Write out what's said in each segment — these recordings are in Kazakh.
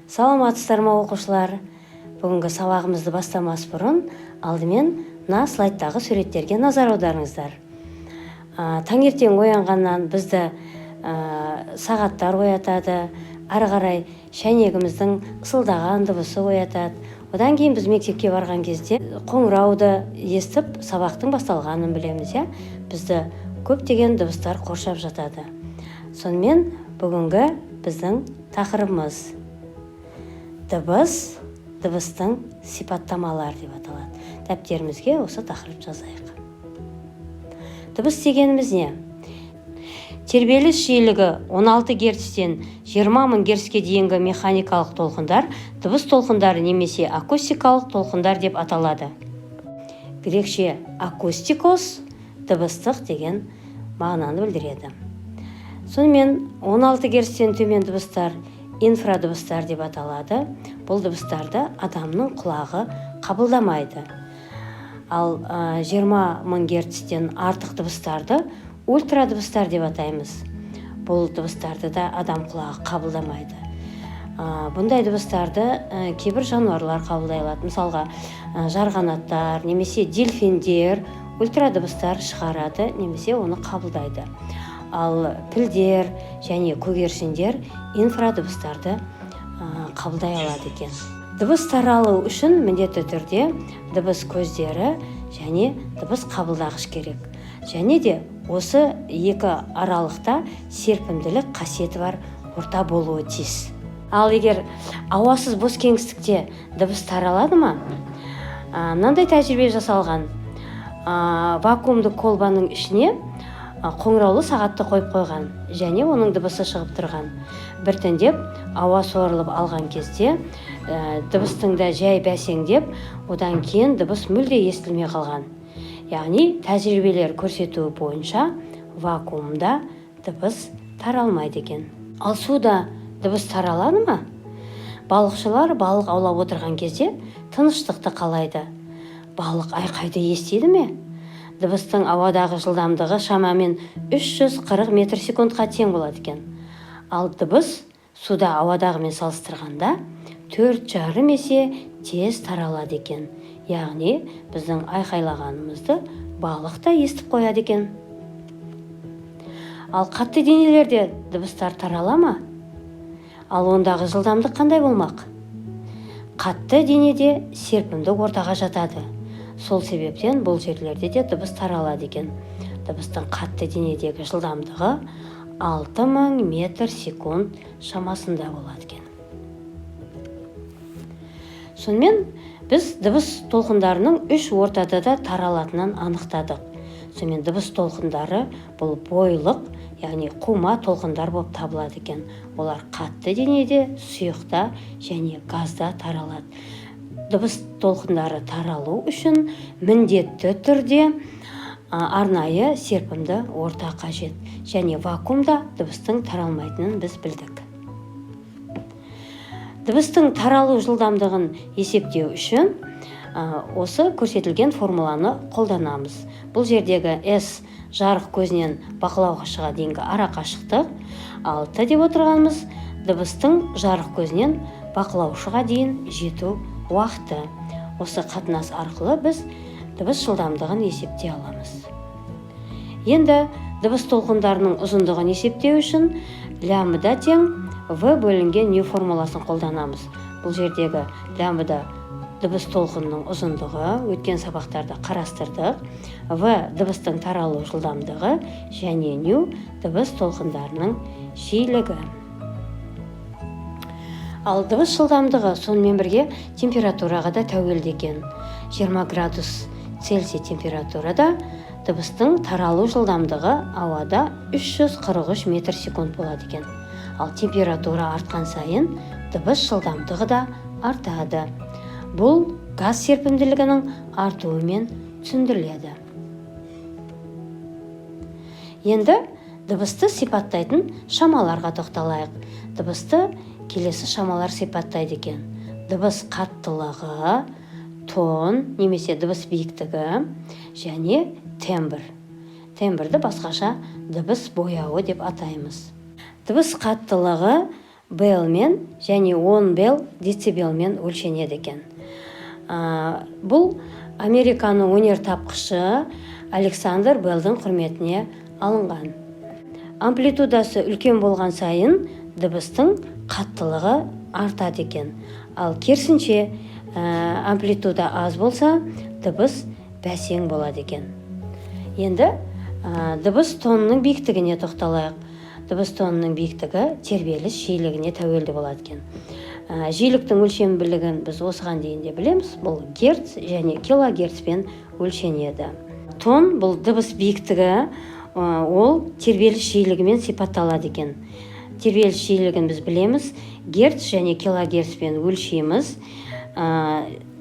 Саламатсыздар ма оқушылар? Бүгінгі сабағымызды бастамас бұрын алдымен мына слайдтағы суреттерге назар аударыңыздар. Таңертең оянғаннан бізді сағаттар оятады, ары қарай шәйнегіміздің ысылдаған дыбысы оятады. Одан кейін біз мектепке барған кезде қоңырауды естіп сабақтың басталғанын білеміз. Бізді көптеген дыбыстар қоршап жатады. Сонымен бүгінгі біздің тақырыбымыз дыбыс, дыбыстың сипаттамалары деп аталады. Дәптерімізге осы тақырып жазайық. Дыбыс дегеніміз не? Тербеліс жиілігі 16 герцтен 20 мың герцке дейінгі механикалық толқындар дыбыс толқындары немесе акустикалық толқындар деп аталады. Грекше акустикос дыбыстық деген мағынаны білдіреді. Сонымен 16 герцтен төмен дыбыстар инфрадыбыстар деп аталады. Бұл дыбыстарды адамның құлағы қабылдамайды. Ал 20 мың герцтен артық дыбыстарды ультрадыбыстар деп атаймыз. Бұл дыбыстарды да адам құлағы қабылдамайды. Бұндай дыбыстарды кейбір жануарлар қабылдай алады. Мысалға, жарғанаттар немесе дельфиндер ультрадыбыстар шығарады, немесе оны қабылдайды. Ал пілдер және көгершіндер инфрадыбыстарды қабылдай алады екен. Дыбыс таралу үшін міндетті түрде дыбыс көздері және дыбыс қабылдағыш керек. Және де осы екі аралықта серпімділік қасиеті бар орта болуы тиіс. Ал егер ауасыз бос кеңістікте дыбыс таралады ма? Мынандай тәжірибе жасалған. Вакуумды колбаның ішіне қоңыраулы сағатты қойып қойған және оның дыбысы шығып тұрған. Біртіндеп ауа сорылып алған кезде дыбыстың да жай бәсеңдеп, одан кейін дыбыс мүлде естілмей қалған. Яғни тәжірибелер көрсетуі бойынша вакуумда дыбыс таралмайды екен. Ал суда дыбыс таралады ма? Балықшылар балық аулап отырған кезде тыныштықты қалайды. Балық айқайды естиді ме? Дыбыстың ауадағы жылдамдығы шамамен 340 метр секундқа тең болады екен. Ал дыбыс суда ауадағымен салыстырғанда 4,5 есе тез таралады екен. Яғни біздің айқайлағанымызды балық та естіп қояды екен. Ал қатты денелерде дыбыстар тарала ма? Ал ондағы жылдамдық қандай болмақ? Қатты денеде серпімді ортаға жатады. Сол себептен бұл жерлерде де дыбыс таралады екен. Дыбыстың қатты денедегі жылдамдығы 6000 метр секунд шамасында болады екен. Сонымен біз дыбыс толқындарының 3 ортада да таралатынын анықтадық. Сонымен дыбыс толқындары бұл бойлық, яғни қума толқындар болып табылады екен. Олар қатты денеде, сұйықта және газда таралады. Дыбыс толқындары таралу үшін міндетті түрде арнайы серпімді орта қажет. Және вакуумда дыбыстың таралмайтынын біз білдік. Дыбыстың таралу жылдамдығын есептеу үшін осы көрсетілген формуланы қолданамыз. Бұл жердегі S жарық көзінен бақылауға шыға дейінгі ара қашықтық, 6 деп отырғанымыз дыбыстың жарық көзінен бақылаушыға дейін жету уақыты. Осы қатынас арқылы біз дыбыс жылдамдығын есептей аламыз. Енді дыбыс толқындарының ұзындығын есептеу үшін лямбда тең V бөлінген нью формуласын қолданамыз. Бұл жердегі лямбда дыбыс толқынының ұзындығы, өткен сабақтарда қарастырдық. V дыбыстың таралу жылдамдығы және нью дыбыс толқындарының жиілігі. Ал дыбыс жылдамдығы сонымен бірге температураға да тәуелді екен. 20 градус Цельсий температурада дыбыстың таралу жылдамдығы ауада 343 метр секунд болады екен. Ал температура артқан сайын дыбыс жылдамдығы да артады. Бұл газ серпімділігінің артуымен түсіндіріледі. Енді дыбысты сипаттайтын шамаларға тоқталайық. Дыбысты келесі шамалар сипаттайды екен. Дыбыс қаттылығы, тон немесе дыбыс биіктігі және тембр. Тембрді басқаша дыбыс бояуы деп атаймыз. Дыбыс қаттылығы белмен және 10 бел децибелмен өлшенеді екен. Бұл Американың өнертапқышы Александр Беллдің құрметіне алынған. Амплитудасы үлкен болған сайын дыбыстың қаттылығы артады екен. Ал керісінше амплитуда аз болса, дыбыс бәсең болады екен. Енді дыбыс тонының биіктігіне тоқталайық. Дыбыс тонының биіктігі тербеліс жиілігіне тәуелді болады екен. Жиіліктің өлшем бірлігін біз осыған дейін де білеміз. Бұл герц және килогерцпен өлшенеді. Тон бұл дыбыс биіктігі, ол тербеліс жиілігімен сипатталады екен. Тербеліс жиілігін біз білеміз, герц және килогерцпен өлшейміз.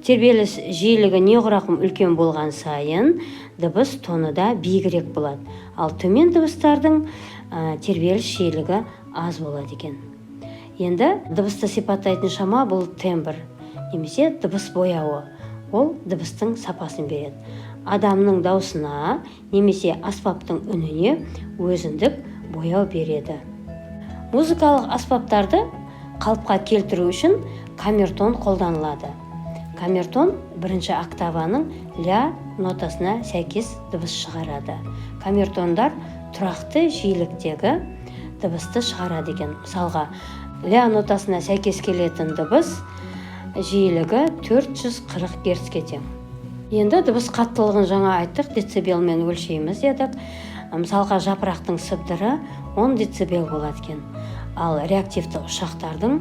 Тербеліс жиілігі неғұрлым үлкен болған сайын дыбыс тоны да биігірек болады. Ал төмен дыбыстардың тербеліс жиілігі аз болады екен. Енді дыбысты сипаттайтын шама бұл тембр, немесе дыбыс бояуы. Ол дыбыстың сапасын береді. Адамның даусына немесе аспаптың үніне өзіндік бояу береді. Музыкалық аспаптарды қалыпқа келтіру үшін камертон қолданылады. Камертон бірінші октаваның ля нотасына сәйкес дыбыс шығарады. Камертондар тұрақты жиіліктегі дыбысты шығарады екен. Мысалға, ля нотасына сәйкес келетін дыбыс жиілігі 440 герцке тең. Енді дыбыс қаттылығын жаңа айттық, децибелмен өлшейміз дедік. Мысалға, жапырақтың сыбдыры 10 децибел болады екен. Ал реактивті ұшақтардың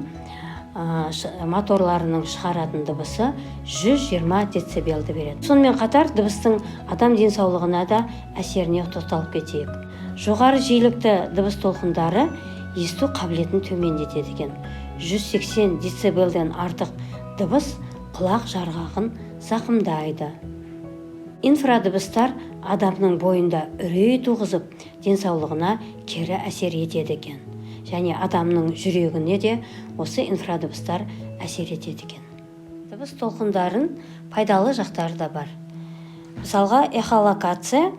моторларының шығаратын дыбысы 120 децибелді береді. Сонымен қатар дыбыстың адам денсаулығына да әсеріне тоқталып кетейік. Жоғары жиілікті дыбыс толқындары есту қабілетін төмендетеді екен. 180 децибелден артық дыбыс құлақ жарғағын зақымдайды. Инфрадыбыстар адамның бойында үрей туғызып, денсаулығына кері әсер етеді екен. Және адамның жүрегіне де осы инфрадыбыстар әсер етеді екен. Дыбыс толқындарын пайдалы жақтары да бар. Мысалға, эхолокация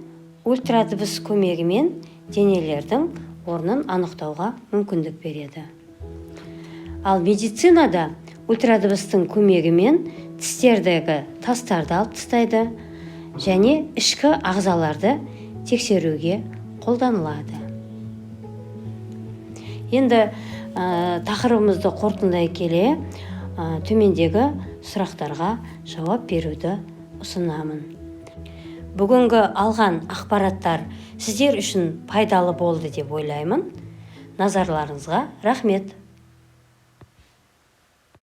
ультрадыбыс көмегімен денелердің орнын анықтауға мүмкіндік береді. Ал медицинада ультрадыбыстың көмегімен тістердегі тастарды алып тастайды және ішкі ағзаларды тексеруге қолданылады. Енді тақырыбымызды қорытындай келе, төмендегі сұрақтарға жауап беруді ұсынамын. Бүгінгі алған ақпараттар сіздер үшін пайдалы болды деп ойлаймын. Назарларыңызға рахмет.